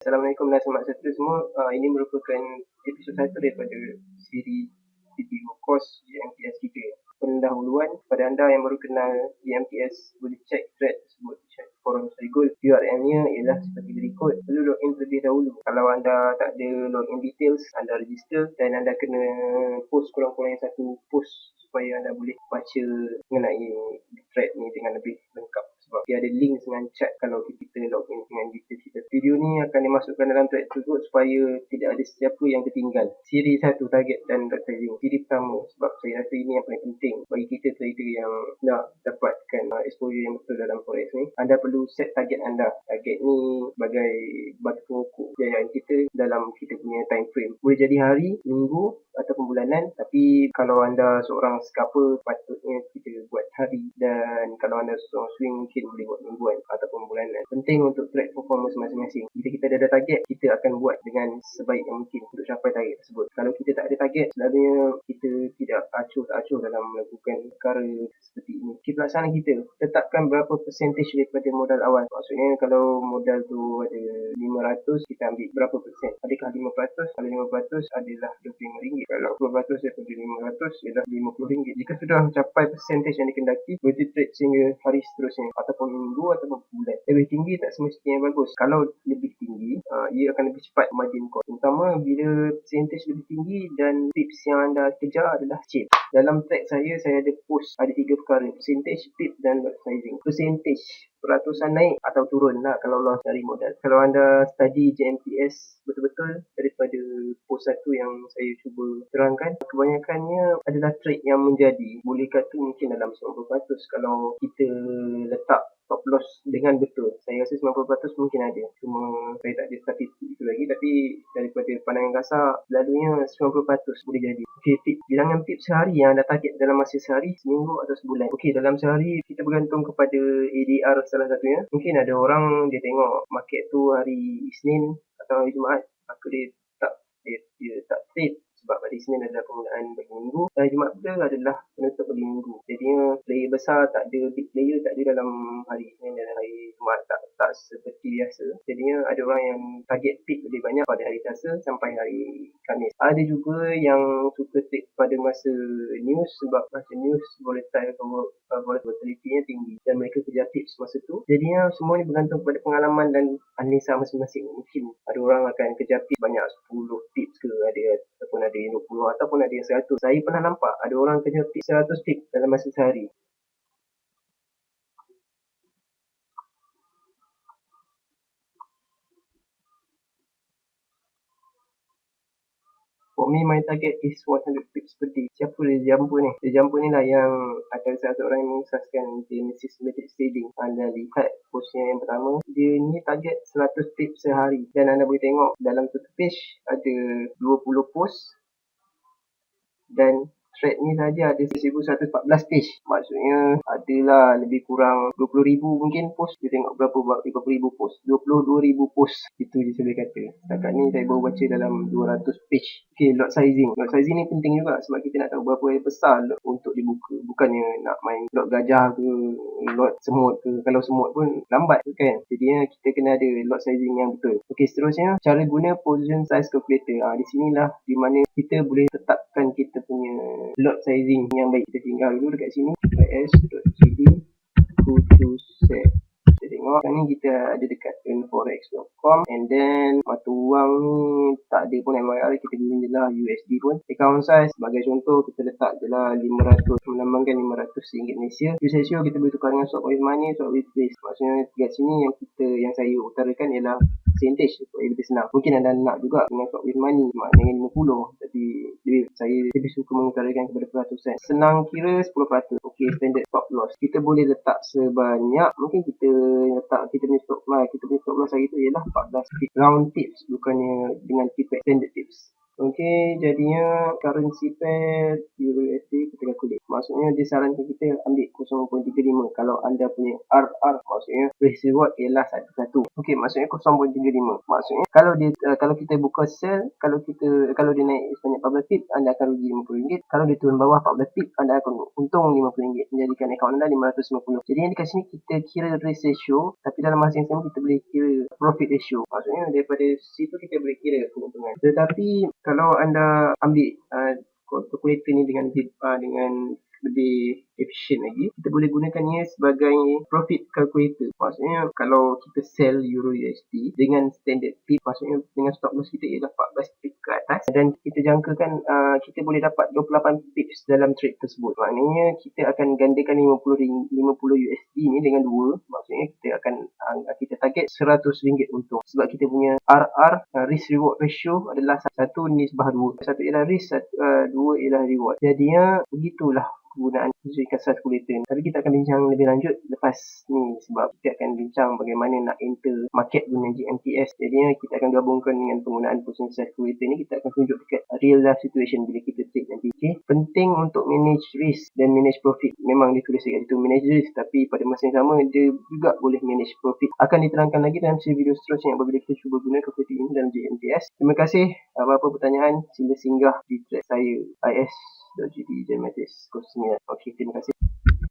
Assalamualaikum dan selamat sejahtera semua. Ini merupakan episod 1 daripada siri video course GMTS kita. Pendahuluan, pada anda yang baru kenal GMTS, boleh cek thread tersebut, cek forum Serigul. URL-nya ialah seperti berikut. Perlu login terlebih dahulu. Kalau anda tak ada login details, anda register dan anda kena post kurang-kurangnya satu post supaya anda boleh baca mengenai thread ni dengan lebih lengkap. Sebab dia ada link dengan chat kalau kita login dengan detail kita. Video ni akan dimasukkan dalam thread tersebut supaya tidak ada sesiapa yang tertinggal. Siri 1, target dan advertising. Siri pertama, sebab saya rasa ini yang paling penting bagi kita trader yang nak dapatkan exposure yang betul dalam forex ni. Anda perlu set target anda. Target ni sebagai batu pengukur kejayaan kita dalam kita punya time frame. Boleh jadi hari, minggu ataupun bulanan, tapi kalau anda seorang scalper patutnya kita buat hari, dan kalau anda seorang swing mungkin boleh buat mingguan ataupun bulanan. Penting untuk track performance masing-masing. Jika kita dah ada target, kita akan buat dengan sebaik yang mungkin untuk capai target tersebut. Kalau kita tak ada target, selalunya kita tidak acuh dalam melakukan perkara seperti ini. Okay, pelaksanaan kita, tetapkan berapa percentage daripada modal awal. Maksudnya kalau modal tu ada 500, kita ambil berapa persen? Adakah 5%? Kalau 5% adalah RM25. Kalau 10% daripada 500 ialah RM50. Jika sudah mencapai percentage yang dikendaki, boleh trade sehingga hari seterusnya ataupun minggu ataupun bulan. Lebih tinggi tak semestinya bagus. Kalau lebih tinggi, ia akan lebih cepat margin call. Terutama bila percentage lebih tinggi dan tips yang anda kejar adalah chip. Dalam track saya ada post ada 3 perkara: percentage, pip dan lot sizing. Percentage peratusan naik atau turun lah kalau loss dari modal. Kalau anda study JMTS betul-betul daripada post 1 yang saya cuba terangkan, kebanyakannya adalah trade yang menjadi. Boleh kata mungkin dalam 90% kalau kita letak stop loss dengan betul. Saya rasa 90% mungkin ada. Cuma saya tak ada statistik itu lagi, tapi daripada pandangan kasar, selalunya 90% boleh jadi. Okey, bilangan pip sehari yang anda target dalam masa sehari, seminggu atau sebulan. Okey, dalam sehari kita bergantung kepada ADR salah satunya. Mungkin ada orang dia tengok market tu hari Isnin atau hari Jumaat, maka dia tak trade sebab hari Isnin adalah penggunaan bagi minggu, hari Jumaat pula adalah penutup bagi minggu. Jadinya player besar tak ada, big player tak ada dalam hari Isnin dan hari Jumaat, tak seperti biasa. Jadinya ada orang yang target peak lebih banyak pada hari Selasa sampai hari Khamis. Ada juga yang suka trade pada masa news, sebab masa news volatility-nya tinggi dan mereka kejar tips masa tu. Jadinya semua ni bergantung pada pengalaman dan analisa masing-masing. Mungkin ada orang akan kejar tips banyak 10 tips ke, ataupun ada yang 20 ataupun ada yang 100. Saya pernah nampak ada orang kejar tips 100 tips dalam masa sehari. For me, my target is 100 pips per day. Siapa dia jumper ni? Dia jumper ni lah yang akan salah seorang yang mengesaskan Genesis Matrix Trading. Anda lihat postnya yang pertama, dia ni target 100 pips sehari. Dan anda boleh tengok dalam satu page ada 20 post dan thread ni saja ada 1114 page. Maksudnya adalah lebih kurang 20,000 mungkin post. Kita tengok berapa 50,000 post, 22,000 post. Itu je saya boleh kata. Setakat ni saya baru baca dalam 200 page. Okay, lot sizing. Lot sizing ni penting juga sebab kita nak tahu berapa besar lot untuk dibuka. Bukannya nak main lot gajah ke, lot semut ke. Kalau semut pun lambat kan. Jadi kita kena ada lot sizing yang betul. Okay, seterusnya cara guna position size calculator. Di sinilah di mana kita boleh tetapkan kita punya lot sizing yang baik. Kita tinggal dulu dekat sini, is.cd to set. Kita tengok sekarang ni kita ada dekat forex.com, and then mata wang ni tak ada pun MYR, kita guna je lah USD pun. Account size sebagai contoh kita letak je lah 500, melambangkan RM500 Malaysia. Use ratio kita boleh tukar dengan swap with money, swap with base. Maksudnya dekat sini yang saya utarakan ialah percentage supaya lebih senang. Mungkin anda nak juga dengan swap with money dengan 50, tapi saya lebih suka mengutarakan kepada peratusan. Senang kira 10%. Okey, standard stop loss kita boleh letak sebanyak, mungkin kita letak kita punya stop loss hari tu ialah 14 tips. Round tips, bukannya dengan pipet, standard tips. Okey, jadinya currency pair USD kita calculate. maksudnya dia sarankan kita ambil 0.35. Kalau anda punya RR, maksudnya risk reward ialah 1:1. Okey, maksudnya 0.35. Maksudnya kalau kita buka sell, kalau dia naik sebanyak 14 pip, anda akan rugi RM50. Kalau dia turun bawah 14 pip, anda akan untung RM50, menjadikan akaun anda 550. Jadi yang dekat sini kita kira risk ratio, tapi dalam masa yang sama kita boleh kira profit ratio. Maksudnya daripada situ kita boleh kira keuntungan. Tetapi kalau anda ambil calculator ni dengan lebih efisien lagi, kita boleh gunakannya sebagai profit calculator. Maksudnya kalau kita sell Euro USD dengan standard pip, maksudnya dengan stop loss kita ialah 14 pip ke atas, dan kita jangkakan kita boleh dapat 28 pips dalam trade tersebut. Maknanya kita akan gandakan 50 USD ni dengan 2. Maksudnya kita target RM100 untung. Sebab kita punya RR, risk reward ratio adalah 1 nisbah 2. 1 ialah risk, 2 ialah reward. Jadinya begitulah penggunaan kasar calculator. Tapi kita akan bincang lebih lanjut lepas ni, sebab kita akan bincang bagaimana nak enter market guna GMTS. Jadinya kita akan gabungkan dengan penggunaan position size calculator ni. Kita akan tunjuk dekat real life situation bila kita trade nanti. Okay? Penting untuk manage risk dan manage profit. Memang ditulis dekat situ manage risk, tapi pada masa yang sama dia juga boleh manage profit. Akan diterangkan lagi dalam video seterusnya apabila kita cuba guna calculator ini dalam GMTS. Terima kasih. Apa-apa pertanyaan sila singgah di thread saya is.gd.mathis09. Okey, terima kasih.